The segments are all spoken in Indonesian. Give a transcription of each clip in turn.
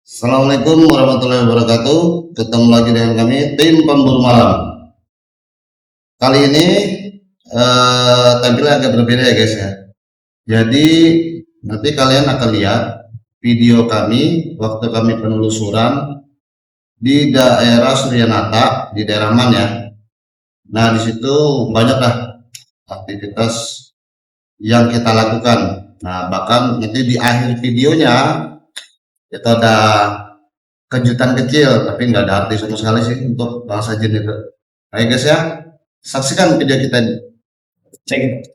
Assalamualaikum warahmatullahi wabarakatuh. Ketemu lagi dengan kami tim pemburu malam. Kali ini tampilnya agak berbeda ya guys ya. Jadi nanti kalian akan lihat video kami waktu kami penelusuran di daerah Suryanata, di daerah Man ya. Nah di situ banyaklah aktivitas yang kita lakukan. Nah bahkan nanti di akhir videonya itu ada kejutan kecil, tapi nggak ada arti sama sekali sih untuk bangsa jin itu. Ayo guys ya, saksikan video kita. Cek it.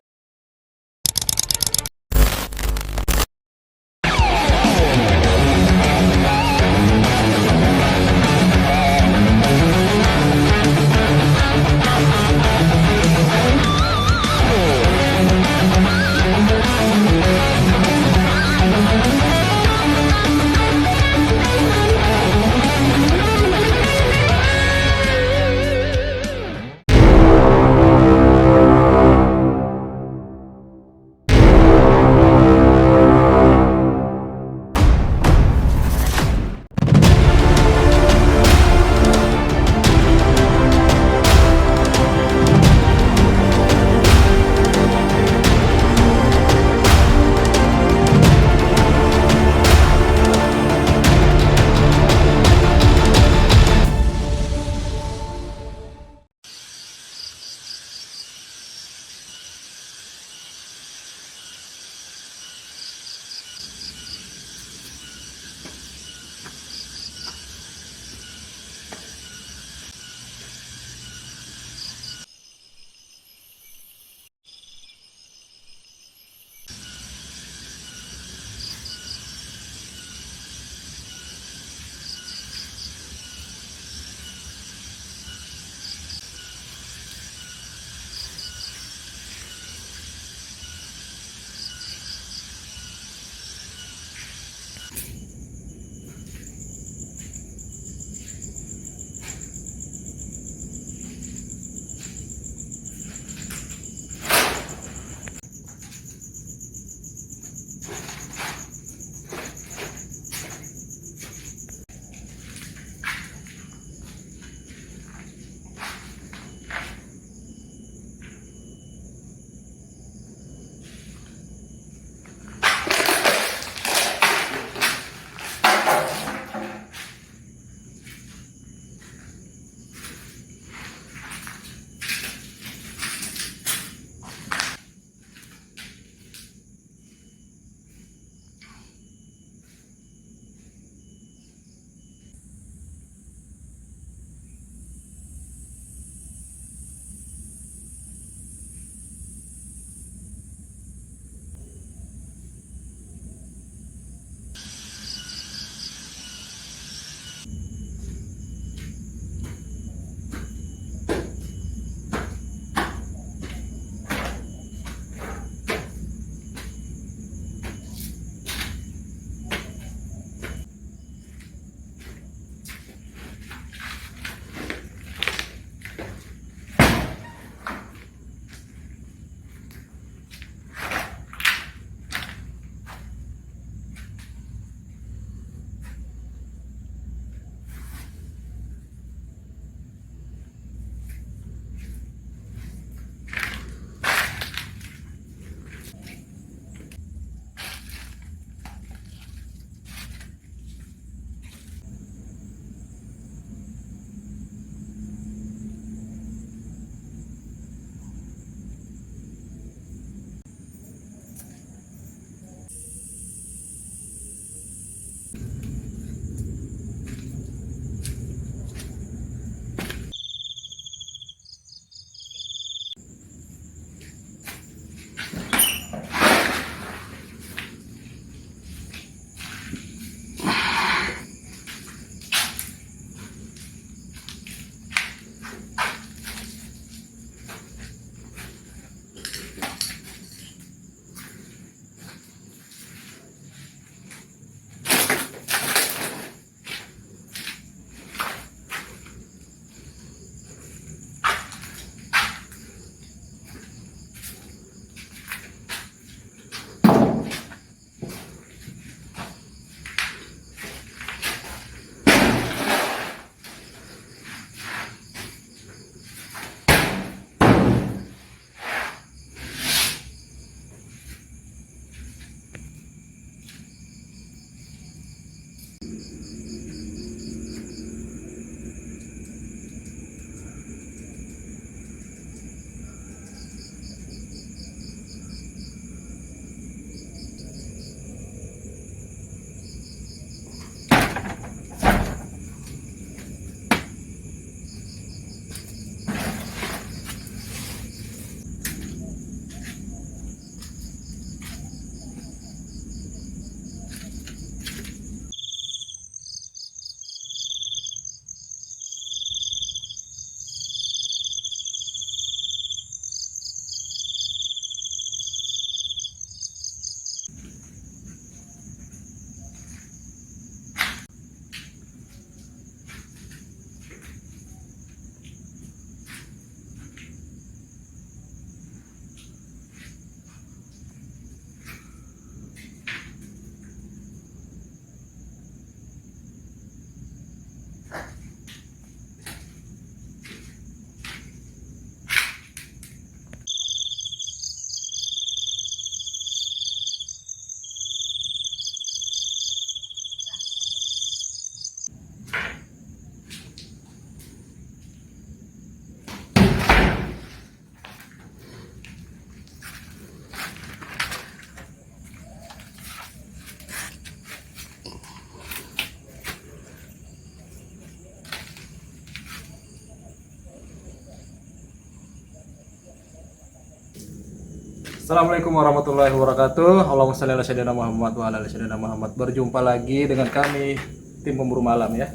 Assalamualaikum warahmatullahi wabarakatuh. Allahumma shalli ala sayyidina Muhammad wa ala ali sayyidina Muhammad. Berjumpa lagi dengan kami tim pemburu malam ya.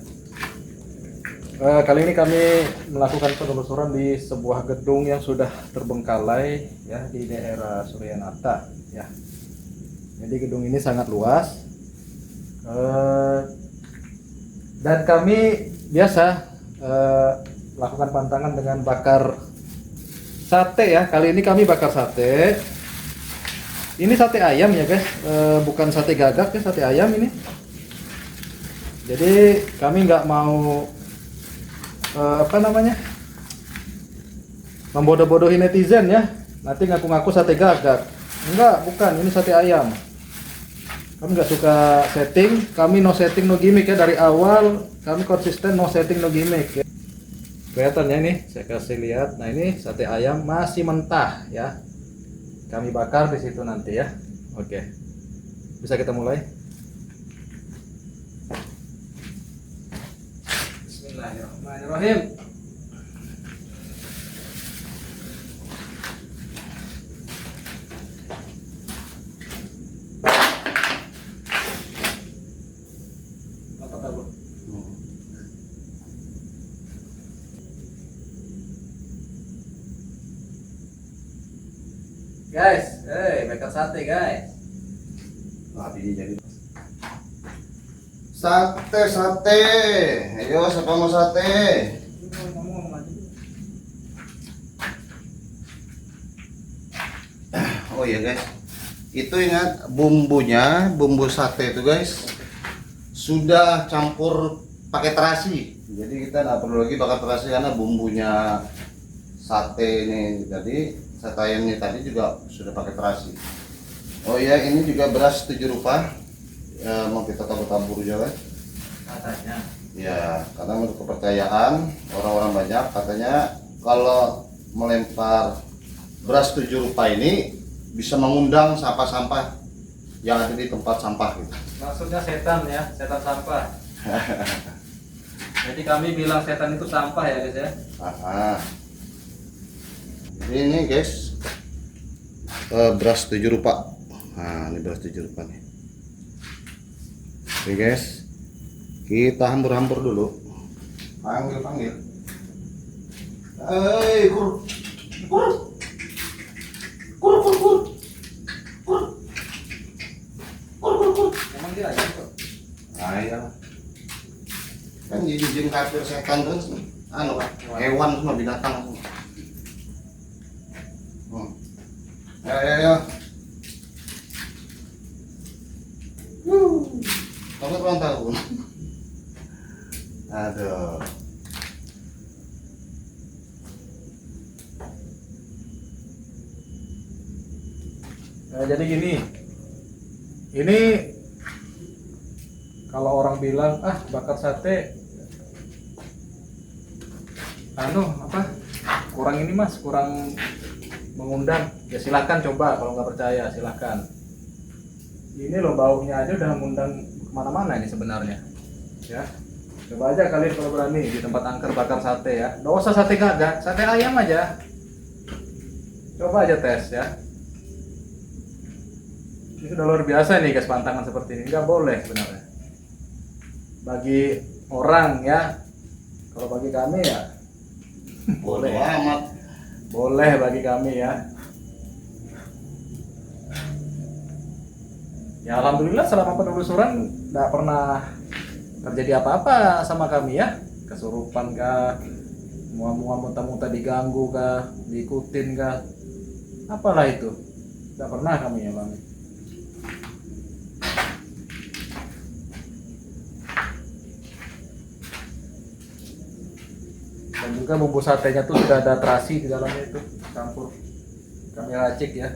Kali ini kami melakukan penelusuran di sebuah gedung yang sudah terbengkalai ya di daerah Suryanata ya. Jadi gedung ini sangat luas. Dan kami biasa lakukan pantangan dengan bakar sate ya. Kali ini kami bakar sate. Ini sate ayam ya guys, bukan sate gagak ya, sate ayam ini. Jadi kami nggak mau membodoh-bodohi netizen ya. Nanti ngaku-ngaku sate gagak. Enggak, bukan. Ini sate ayam. Kami nggak suka setting. Kami no setting no gimmick ya dari awal. Kami konsisten no setting no gimmick. Ya. Kelihatannya ini, saya kasih lihat. Nah ini sate ayam masih mentah ya. Kami bakar di situ nanti ya. Oke, bisa kita mulai. Bismillahirrahmanirrahim. Guys, bakar sate guys. Ini jadi sate. Ayo, siapa mau sate? Oh iya guys, itu ingat bumbunya, bumbu sate itu guys sudah campur pakai terasi. Jadi kita nggak perlu lagi bakar terasi karena bumbunya sate ini tadi, sate ayam ini tadi juga sudah pakai terasi. Oh iya, ini juga beras 7 rupa. Ya, mau kita tabur-tabur juga kan? Katanya. Ya, karena menurut kepercayaan orang-orang banyak katanya kalau melempar beras 7 rupa ini bisa mengundang sampah-sampah yang ada di tempat sampah gitu. Maksudnya setan ya, setan sampah. Jadi kami bilang setan itu sampah ya guys ya. Jadi ini guys beras 7 rupa. Nah, ini beras 7 rupa nih. Oke guys, kita hambur-hambur dulu. Panggil. Hei, kur. Emang dia aja kok. Nah, iya. Kan jin kafir setan terus nih. Anu, hewan semua, binatang semua. Ayo. Kamu ulang tahun. Aduh. Nah, jadi gini. Ini kalau orang bilang bakar sate kurang ini mas, kurang mengundang, ya silahkan coba. Kalau nggak percaya silahkan. Ini loh baunya aja udah mengundang kemana-mana ini sebenarnya ya. Coba aja kalian kalau berani di tempat angker bakar sate ya. Nggak usah sate gagak, sate ayam aja. Coba aja tes ya. Ini sudah luar biasa nih guys, pantangan seperti ini. Nggak boleh sebenarnya bagi orang ya. Kalau bagi kami ya boleh amat. Boleh bagi kami ya. Ya alhamdulillah selama penelusuran nggak pernah terjadi apa-apa sama kami ya. Kesurupan kah, mual-mual muntah-muntah diganggu kah, diikutin kah, apalah itu, nggak pernah kami alami. Dan juga bumbu satenya tuh sudah ada terasi di dalamnya itu, campur. Kami racik ya.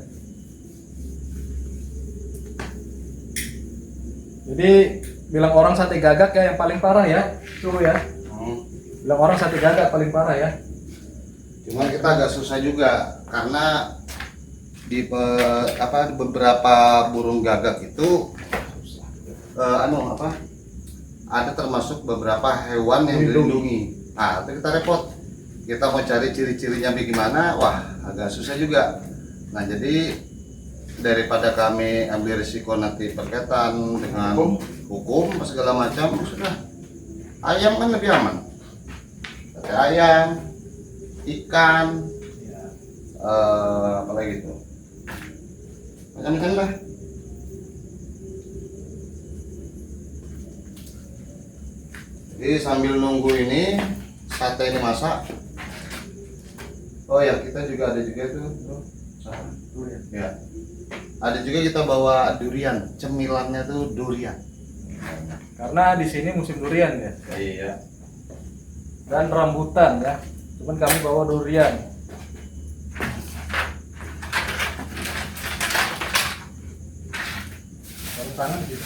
Jadi bilang orang sate gagak ya yang paling parah ya, suruh ya. Bilang orang sate gagak paling parah ya. Cuman kita agak susah juga karena di beberapa burung gagak itu ada termasuk beberapa hewan yang dilindungi. Nah, itu kita repot. Kita mau cari ciri-cirinya bagaimana, wah agak susah juga. Nah, jadi daripada kami ambil risiko nanti berkaitan dengan hukum segala macam, sudah ayam kan lebih aman. Sate ayam, ikan, apalagi itu macam-macam lah. Jadi sambil nunggu ini sate ini masak. Oh ya, kita juga ada juga tuh. Ya. Ada juga kita bawa durian, cemilannya tuh durian. Karena di sini musim durian ya. Iya. Dan rambutan ya. Cuman kami bawa durian. Baru tangan gitu.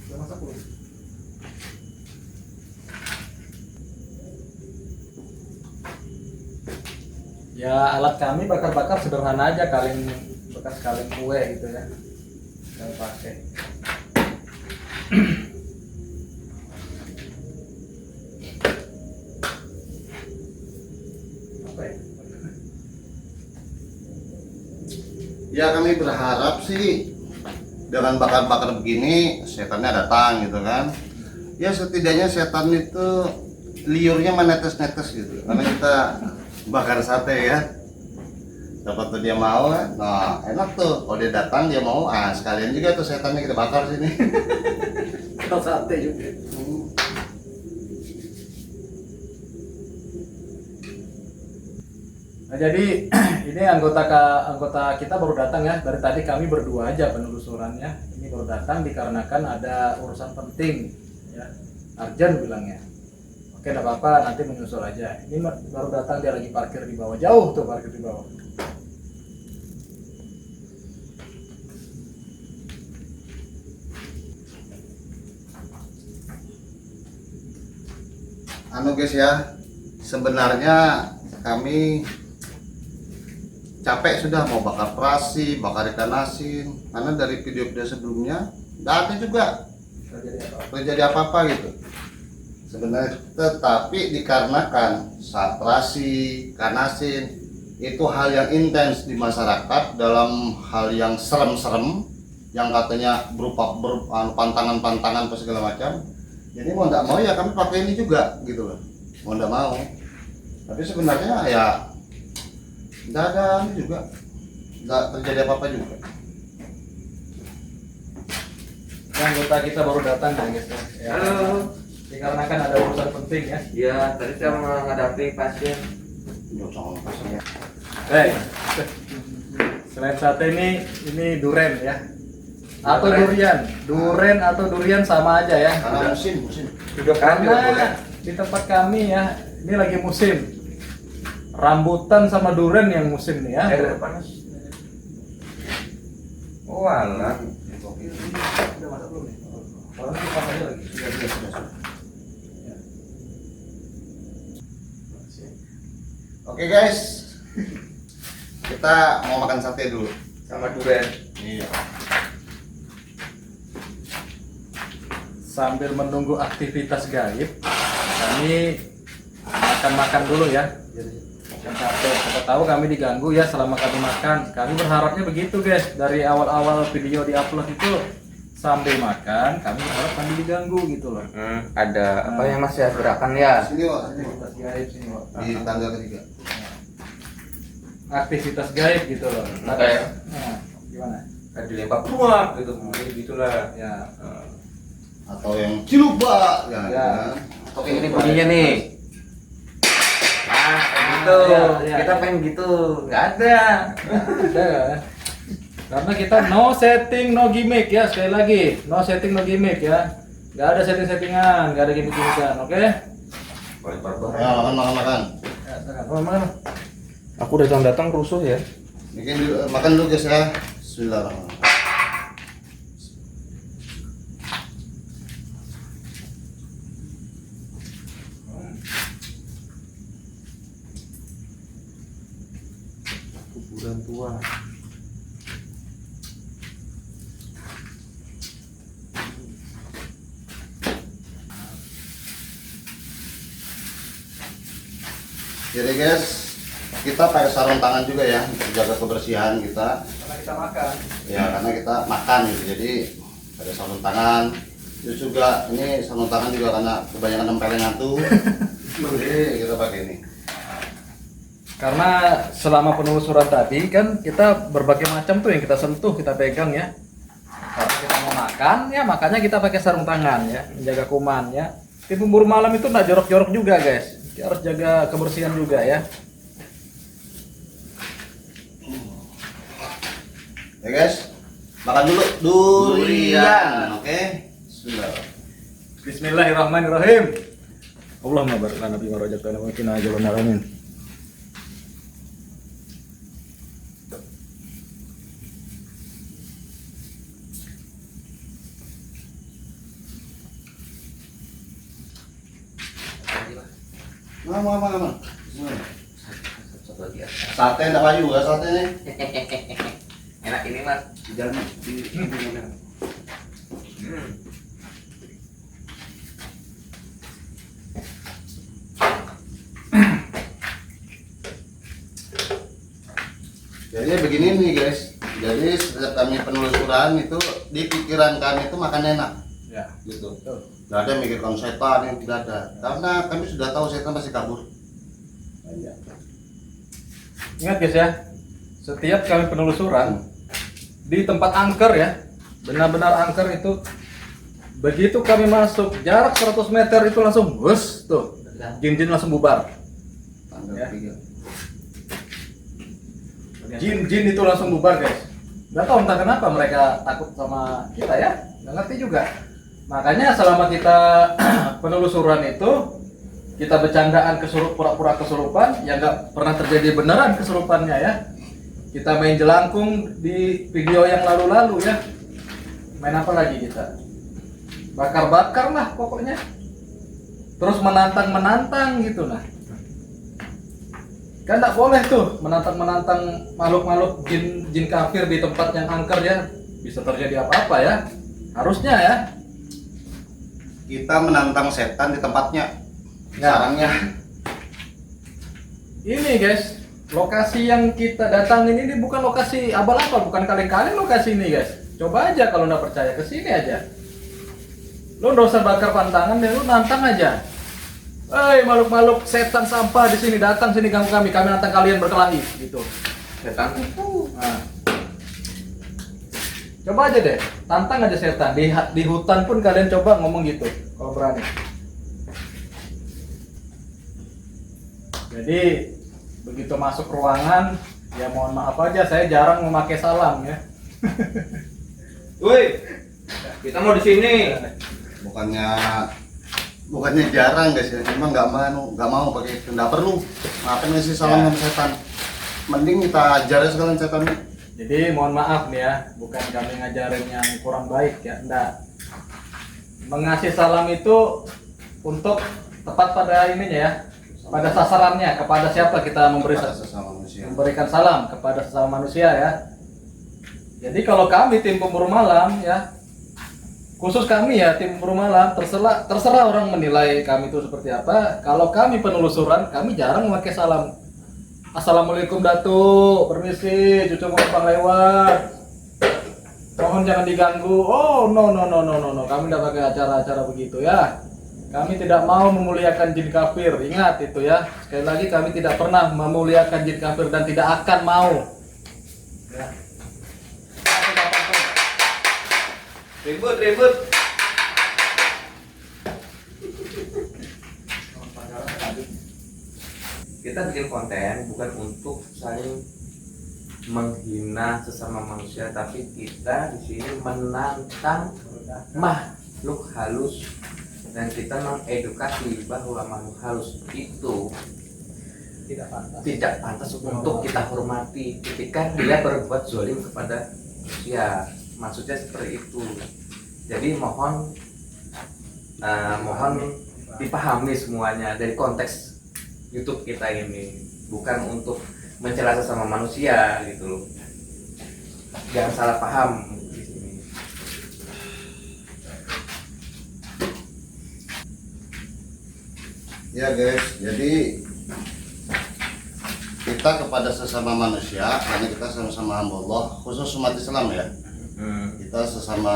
Udah masak belum? Ya alat kami bakar-bakar sederhana aja, kaleng bekas kaleng kue gitu ya. Yang pakai. Apa ya? Ya kami berharap sih dengan bakar-bakar begini setannya datang gitu kan. Ya setidaknya setan itu liurnya menetes-netes gitu. Karena kita bakar sate ya. Dapat tuh dia mau kan. Nah, enak tuh. Kalau dia datang dia mau, sekalian juga tuh setannya kita bakar sini. Kalau sate juga. Nah, jadi ini anggota kita baru datang ya. Dari tadi kami berdua aja penelusurannya. Ini baru datang dikarenakan ada urusan penting ya. Arjen bilangnya. Oke, enggak apa-apa, nanti menyusul aja. Ini baru datang, dia lagi parkir di bawah. Jauh tuh parkir di bawah. Anu guys ya, sebenarnya kami capek sudah mau bakar terasi, bakar ikan asin, karena dari video-video sebelumnya nggak ada juga terjadi apa-apa gitu. Sebenarnya, tetapi dikarenakan saat terasi, ikan asin itu hal yang intens di masyarakat dalam hal yang serem-serem, yang katanya berupa pantangan-pantangan apa segala macam. Jadi mau nggak mau ya kami pakai ini juga gitu loh, mau nggak mau. Tapi sebenarnya ya nggak ada ini juga, nggak terjadi apa-apa juga. Anggota kita baru datang ya guys ya. Halo. Dikarenakan ada urusan penting ya. Iya, tadi saya menghadapi pasien. Selain sate ini duren ya. Atau durian atau durian sama aja ya. Karena musim. Sudah kan juga boleh. Karena di tempat kami ya, ini lagi musim. Rambutan sama durian yang musim nih ya. Air panas. Oh, alah. Udah masak belum nih? Kalau kipas aja lagi. Sudah. Oke guys, kita mau makan sate dulu. Sama durian. Iya. Sambil menunggu aktivitas gaib, kami makan dulu ya. Makan sate. Kita tahu kami diganggu ya selama kami makan. Kami berharapnya begitu guys. Dari awal-awal video diupload itu sambil makan, kami berharap kami diganggu gitu loh. Ada apa yang masih gerakan ya? Sini Wak, sini Wak. Aktivitas gaib sini, Wak. Di tangga ketiga. Aktivitas gaib gitu loh. Kayak Nah, gimana? kayak dilempar keluar gitu, gitulah. Ya. Atau yang cilubak ya. Ya. Atau Oke, ini bunyinya nih. Kayak gitu. Ya. Kita pengen gitu, nggak ada. Ada ya. Karena kita no setting, no gimmick ya. Sekali lagi, no setting, no gimmick ya. Nggak ada setting-settingan, nggak ada gimmick-gimmickan, oke? Lempar Ya, makan. Ya, silakan. Makan. Aku datang rusuh ya. Makan dulu guys ya. Bismillahirrahmanirrahim. Kuburan tua. Jadi guys, kita pakai sarung tangan juga ya untuk jaga kebersihan kita. Karena kita makan. Ya karena kita makan gitu, jadi ada sarung tangan. Terus juga ini sarung tangan juga karena kebanyakan nempelin hantu. Jadi kita pakai ini. Karena selama penelusuran tadi kan kita berbagai macam tuh yang kita sentuh, kita pegang ya. Karena kita mau makan ya, makanya kita pakai sarung tangan ya, menjaga kuman ya. Tim pemburu malam itu nggak jorok-jorok juga guys, kita harus jaga kebersihan juga ya. Ya guys, makan dulu durian, oke? Bismillah. Bismillahirrahmanirrahim. Allahumma barik lana bima razaqtana wa qina adzabannar amin. Mana? Satu lagi ya. Sate enggak payu ya sate nih. Enak ini mas. Di dalam di Jadi begini nih guys. Jadi setiap kami penelusuran itu di pikiran kami itu makan enak Ya. gitu. Betul. Gak ada mikirkan setan, yang tidak ada. Karena kami sudah tahu setan pasti kabur. Ingat guys ya, setiap kali penelusuran di tempat angker ya, benar-benar angker itu, begitu kami masuk jarak 100 meter itu langsung bus tuh, jin-jin langsung bubar. Tanggal Ya. 3. Jin-jin itu langsung bubar guys. Gak tahu entah kenapa mereka takut sama kita ya, nggak ngerti juga. Makanya selama kita penelusuran itu, kita bercandaan pura-pura kesurupan, ya nggak pernah terjadi beneran kesurupannya ya. Kita main jelangkung di video yang lalu-lalu ya. Main apa lagi kita? Bakar-bakar lah pokoknya. Terus menantang-menantang gitu nah. Kan nggak boleh tuh menantang-menantang makhluk-makhluk jin kafir di tempat yang angker ya. Bisa terjadi apa-apa ya. Harusnya ya. Kita menantang setan di tempatnya. Ya. Sarangnya. Ini guys, lokasi yang kita datangin ini bukan lokasi abal-abal, bukan kaleng-kaleng lokasi ini guys. Coba aja kalau nggak percaya, kesini aja. Lu nggak usah bakar pantangan deh, lu nantang aja. Hei makhluk-makhluk setan sampah di sini, datang sini ganggu kami nantang kalian berkelahi gitu. Setan. Nah. Coba aja deh, tantang aja setan di hutan pun kalian coba ngomong gitu kalau berani. Jadi begitu masuk ruangan, ya mohon maaf aja saya jarang memakai salam ya. Woi, kita mau di sini. Bukannya jarang guys ya, cuma nggak mau pakai itu, nggak perlu. Ngapain ngasih salam sama setan? Mending kita ajar sekalian setannya. Jadi mohon maaf nih ya, bukan kami ngajarin yang kurang baik ya, enggak. Mengasih salam itu untuk tepat pada ininya ya, pada sasarannya, kepada siapa kita Kepada sesama manusia. memberikan salam kepada sesama manusia ya. Jadi kalau kami tim pemburu malam ya, khusus kami ya tim pemburu malam, terserah orang menilai kami itu seperti apa. Kalau kami penelusuran, kami jarang memakai salam. Assalamualaikum Datuk, permisi, cucu mau numpang lewat. Mohon jangan diganggu. Oh no, kami tidak pakai acara-acara begitu ya. Kami tidak mau memuliakan jin kafir, ingat itu ya. Sekali lagi kami tidak pernah memuliakan jin kafir dan tidak akan mau. Ya. Ribut. Kita bikin konten bukan untuk saling menghina sesama manusia, tapi kita di sini menantang makhluk halus dan kita mengedukasi bahwa makhluk halus itu tidak pantas untuk kita hormati ketika dia berbuat zalim kepada manusia. Maksudnya seperti itu. Jadi mohon dipahami semuanya dari konteks YouTube kita ini, bukan untuk mencela sesama manusia gitu loh. Jangan salah paham di sini. Ya guys, jadi kita kepada sesama manusia, karena kita sama-sama hamba Allah, khusus umat Islam ya. Kita sesama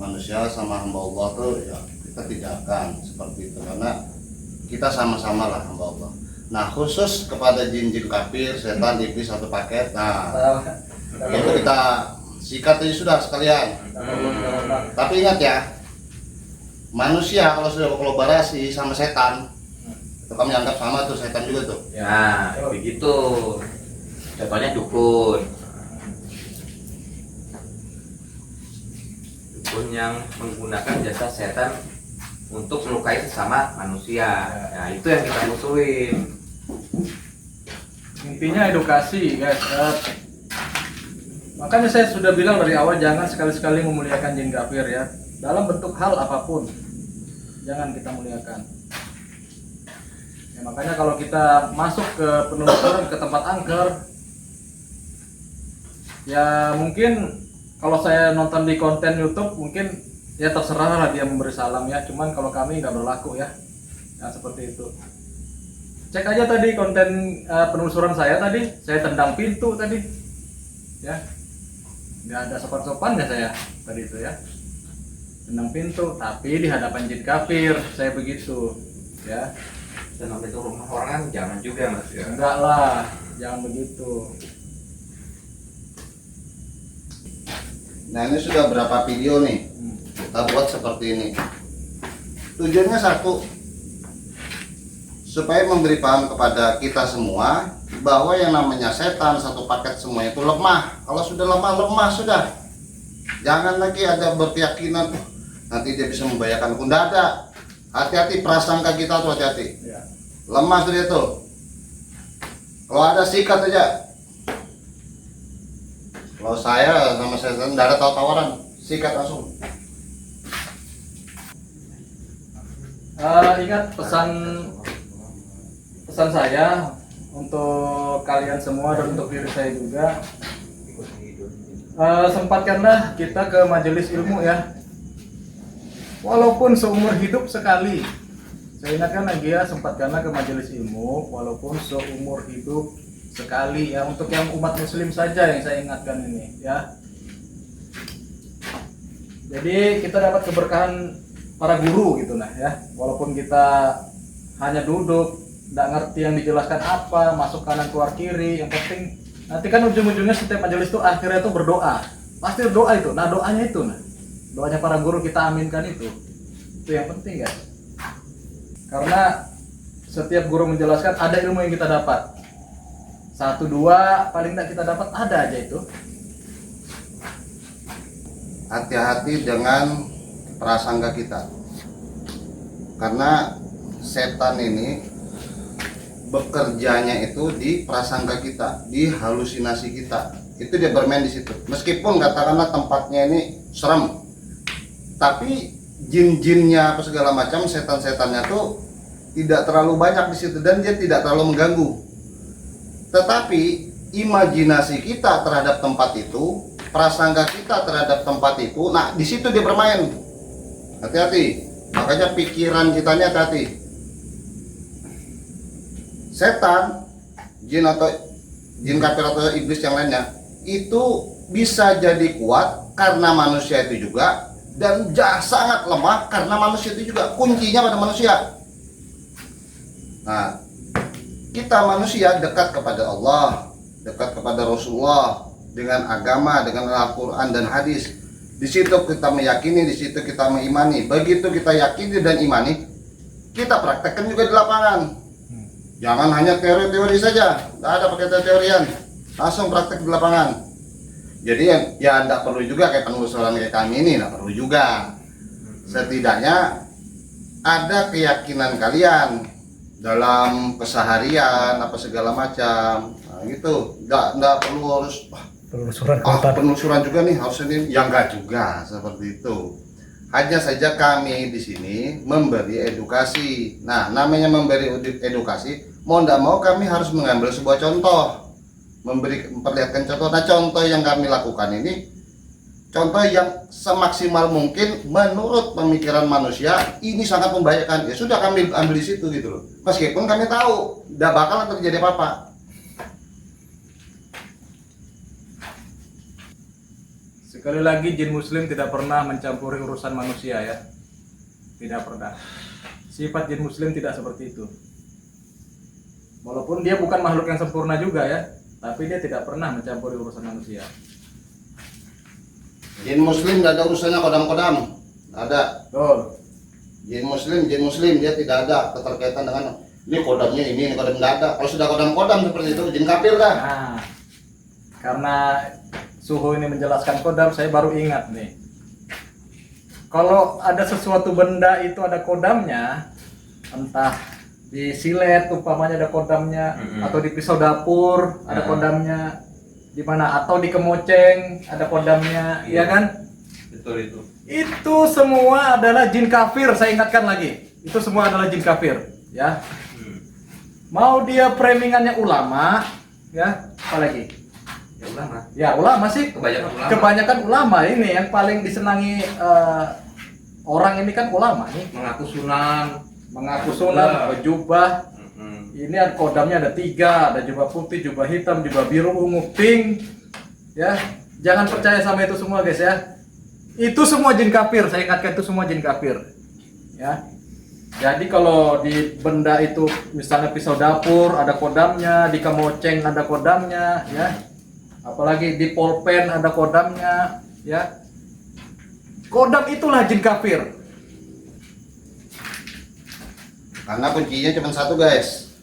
manusia sama hamba Allah tuh ya kita tidak akan seperti itu, karena kita sama-sama lah hamba Allah. Nah khusus kepada jin-jin kafir, setan, iblis satu paket, nah itu kita sikat aja sudah sekalian. Tapi ingat ya, manusia kalau sudah berkolaborasi sama setan, itu kami anggap sama tuh, setan juga tuh. Ya, begitu. Contohnya dukun. Dukun yang menggunakan jasa setan untuk melukai sesama manusia. Ya, itu yang kita musuhin. Intinya edukasi guys. Makanya saya sudah bilang dari awal, jangan sekali-sekali memuliakan jin kafir ya. Dalam bentuk hal apapun, jangan kita muliakan. Ya, makanya kalau kita masuk ke penelusuran ke tempat angker, ya mungkin kalau saya nonton di konten YouTube mungkin ya terserah lah dia memberi salam ya. Cuman kalau kami nggak berlaku ya, nah, seperti itu. Cek aja tadi konten penelusuran saya tadi, saya tendang pintu tadi, ya nggak ada sopan-sopannya saya tadi itu ya, tendang pintu, tapi di hadapan jin kafir saya begitu, ya. Dan sampai itu rumah orang kan jangan juga mas ya. Enggak lah, jangan begitu. Nah ini sudah berapa video nih kita buat seperti ini. Tujuannya satu, supaya memberi paham kepada kita semua bahwa yang namanya setan satu paket semua itu lemah. Kalau sudah lemah sudah. Jangan lagi ada berkeyakinan nanti dia bisa membahayakan. Tidak ada. Hati-hati prasangka kita tuh, hati-hati. Ya. Lemah tuh dia tuh. Kalau ada sikat aja. Kalau saya sama setan tidak ada tawaran, sikat langsung. Ingat pesan saya untuk kalian semua dan untuk diri saya juga. Sempatkanlah kita ke majelis ilmu ya. Walaupun seumur hidup sekali. Saya ingatkan lagi ya, sempatkanlah ke majelis ilmu walaupun seumur hidup sekali ya, untuk yang umat muslim saja yang saya ingatkan ini ya. Jadi kita dapat keberkahan para guru gitu nah ya. Walaupun kita hanya duduk, tidak ngerti yang dijelaskan apa, masuk kanan keluar kiri, yang penting nanti kan ujung-ujungnya setiap majelis itu akhirnya itu berdoa. Pasti doa itu. Nah, doanya itu nah. Doanya para guru kita aminkan itu. Itu yang penting ya. Karena setiap guru menjelaskan ada ilmu yang kita dapat. 1, 2 paling tidak kita dapat, ada aja itu. Hati-hati dengan prasangka kita, karena setan ini bekerjanya itu di prasangka kita, di halusinasi kita. Itu dia bermain di situ. Meskipun katakanlah tempatnya ini serem, tapi jin-jinnya apa segala macam, setan-setannya tuh tidak terlalu banyak di situ dan dia tidak terlalu mengganggu. Tetapi imajinasi kita terhadap tempat itu, prasangka kita terhadap tempat itu, nah di situ dia bermain. Hati-hati. Makanya pikiran kita ini hati-hati. Setan, jin atau jin kafir atau iblis yang lainnya itu bisa jadi kuat karena manusia itu juga, dan sangat lemah karena manusia itu juga. Kuncinya pada manusia. Nah, kita manusia dekat kepada Allah, dekat kepada Rasulullah, dengan agama, dengan Al-Quran dan hadis. Di situ kita meyakini, di situ kita mengimani. Begitu kita yakini dan imani, kita praktekkan juga di lapangan. Jangan hanya teori-teori saja, tidak ada pakai teorian, langsung praktek di lapangan. Jadi ya tidak perlu juga kayak penelusuran kayak kami ini, tidak perlu juga. Setidaknya ada keyakinan kalian dalam keseharian apa segala macam, nah, gitu. Tidak perlu harus penelusuran juga nih harus ini, ya enggak juga seperti itu. Hanya saja kami di sini memberi edukasi. Nah, namanya memberi edukasi, mau tidak mau kami harus mengambil sebuah contoh, memperlihatkan contoh. Nah, contoh yang kami lakukan ini contoh yang semaksimal mungkin menurut pemikiran manusia ini sangat membahayakan. Ya sudah kami ambil di situ gitu loh. Meskipun kami tahu tidak bakal terjadi apa-apa. Sekali lagi, jin muslim tidak pernah mencampuri urusan manusia ya. Tidak pernah. Sifat jin muslim tidak seperti itu. Walaupun dia bukan makhluk yang sempurna juga ya, tapi dia tidak pernah mencampuri urusan manusia. Jin muslim nggak ada urusannya kodam-kodam. Nggak ada. Betul. Jin muslim dia tidak ada keterkaitan dengan ini kodamnya ini kodam, nggak ada. Kalau sudah kodam-kodam seperti itu jin kafir dah. Nah, karena Suhu ini menjelaskan kodam, saya baru ingat nih. Kalau ada sesuatu benda itu ada kodamnya, entah di silet umpamanya ada kodamnya, atau di pisau dapur ada kodamnya, di mana atau di kemoceng ada kodamnya, ya kan? Betul itu. Itu semua adalah jin kafir, saya ingatkan lagi. Itu semua adalah jin kafir, ya. Mau dia premingannya ulama, ya, apalagi? Ya ulama. Ya ulama sih. Kebanyakan ulama ini yang paling disenangi orang ini kan ulama nih. Mengaku sunan, berjubah. Ini ada kodamnya ada 3, ada jubah putih, jubah hitam, jubah biru, ungu, pink. Ya, jangan percaya sama itu semua guys ya. Itu semua jin kafir, saya ingatkan itu semua jin kafir. Ya. Jadi kalau di benda itu misalnya pisau dapur ada kodamnya, di kemoceng ada kodamnya, ya. Apalagi di pulpen ada kodamnya, ya. Kodam itulah jin kafir. Karena kuncinya cuma satu guys.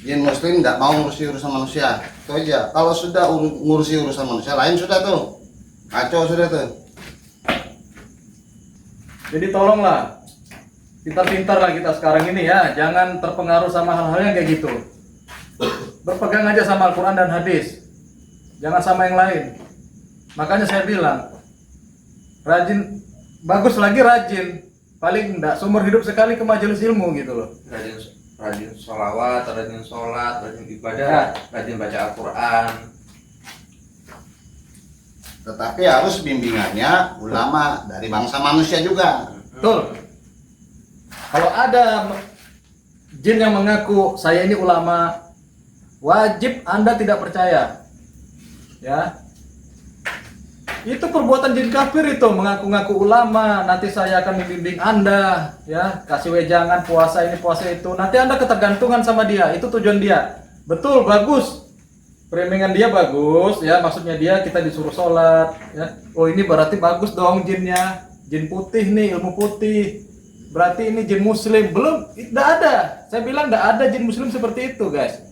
Jin muslim nggak mau ngurusi urusan manusia. Itu aja. Kalau sudah ngurusi urusan manusia lain sudah tuh. Kacau sudah tuh. Jadi tolonglah, pintar-pintarlah kita sekarang ini ya, jangan terpengaruh sama hal-hal yang kayak gitu. Berpegang aja sama Al-Quran dan hadis, jangan sama yang lain. Makanya saya bilang, rajin, bagus lagi rajin, paling enggak seumur hidup sekali ke majelis ilmu gitu loh. Rajin sholawat, rajin sholat, rajin ibadah, rajin baca Al-Quran. Tetapi harus bimbingannya ulama dari bangsa manusia juga. Betul. Kalau ada jin yang mengaku saya ini ulama, wajib Anda tidak percaya. Ya. Itu perbuatan jin kafir itu, mengaku-ngaku ulama, nanti saya akan membimbing Anda, ya, kasih wejangan puasa ini puasa itu. Nanti Anda ketergantungan sama dia, itu tujuan dia. Betul, bagus. Premingan dia bagus, ya, maksudnya dia kita disuruh sholat, ya. Oh ini berarti bagus dong jinnya, jin putih nih, ilmu putih. Berarti ini jin muslim. Belum, tidak ada. Saya bilang tidak ada jin muslim seperti itu, guys.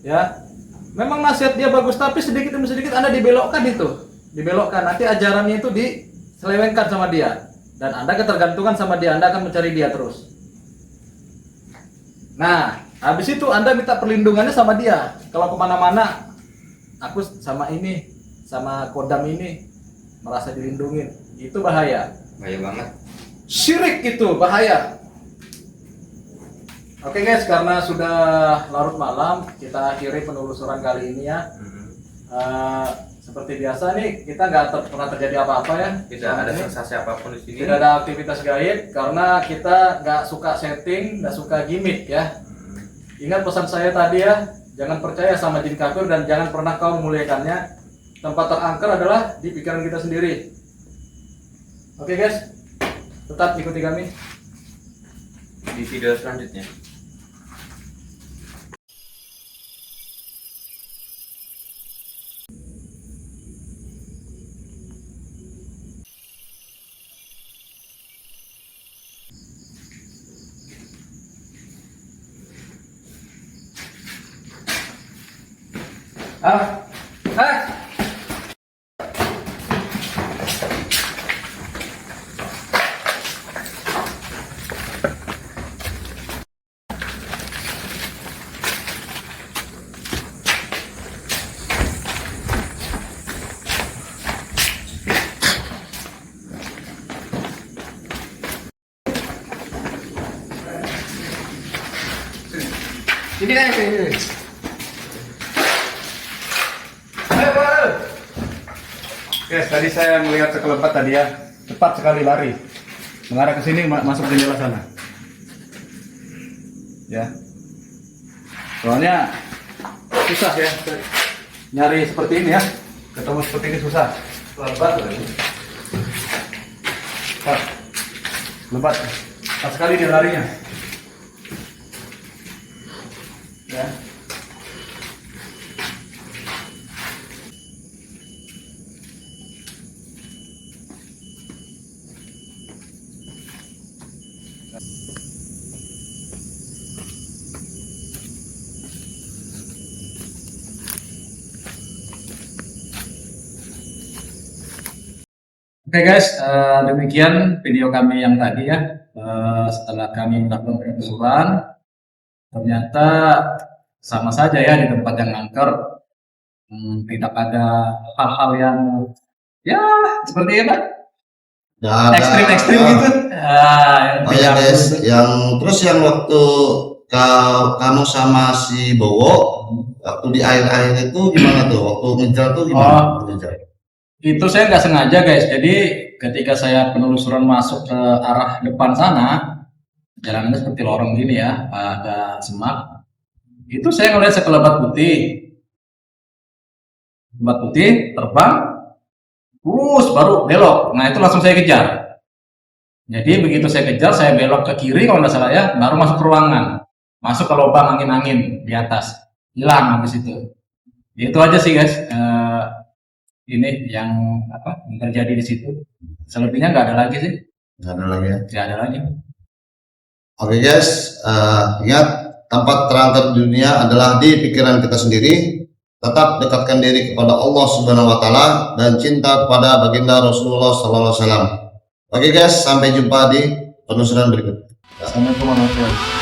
Ya, memang nasihat dia bagus, tapi sedikit demi sedikit Anda dibelokkan itu, dibelokkan. Nanti ajarannya itu diselewengkan sama dia, dan Anda ketergantungan sama dia. Anda akan mencari dia terus. Nah, habis itu Anda minta perlindungannya sama dia. Kalau kemana-mana, aku sama ini, sama kodam ini merasa dilindungin. Itu bahaya. Bahaya banget. Syirik itu bahaya. Oke guys, karena sudah larut malam, kita akhiri penelusuran kali ini ya. Seperti biasa nih, kita nggak pernah terjadi apa-apa ya. Tidak ada sensasi apapun di sini. Tidak ada aktivitas gaib karena kita nggak suka setting, nggak suka gimmick ya. Ingat pesan saya tadi ya, jangan percaya sama jin kafir dan jangan pernah kau memuliakannya. Tempat terangker adalah di pikiran kita sendiri. Oke guys, tetap ikuti kami Di video selanjutnya. Ah, ini kan ini. Guys, tadi saya melihat sekelebat tadi ya, cepat sekali lari, mengarah ke sini, masuk jendela sana. Ya, soalnya susah ya, nyari seperti ini ya, ketemu seperti ini susah. Lebat loh ini. Lebat. Pas sekali dia larinya. Ya. Oke guys, demikian video kami yang tadi ya. Setelah kami melakukan penelusuran, ternyata sama saja ya di tempat yang angker. Tidak ada hal-hal yang ya seperti apa? Nggak ada. Ekstrim-ekstrim gitu. Oh ya guys, yang terus yang waktu kamu sama si Bowo waktu di air-air itu gimana tuh? Waktu ngejar tuh gimana? Ngejar. Itu saya nggak sengaja guys. Jadi ketika saya penelusuran masuk ke arah depan sana, jalanannya seperti lorong gini ya, ada semak. Itu saya ngeliat sekelebat putih. Sekelebat putih terbang, terus baru belok. Nah itu langsung saya kejar. Jadi begitu saya kejar, saya belok ke kiri kalau nggak salah ya, baru masuk ke ruangan, masuk ke lubang angin-angin di atas, hilang habis itu. Itu aja sih guys. Ini yang apa yang terjadi di situ. Selebihnya nggak ada lagi sih. Nggak ada lagi ya. Nggak ada lagi. Oke guys, ingat tempat terangkat dunia adalah di pikiran kita sendiri. Tetap dekatkan diri kepada Allah Subhanahu Wa Taala dan cinta kepada baginda Rasulullah Sallallahu Alaihi Wasallam. Oke guys, sampai jumpa di penelusuran berikut. Assalamualaikum warahmatullahi wabarakatuh.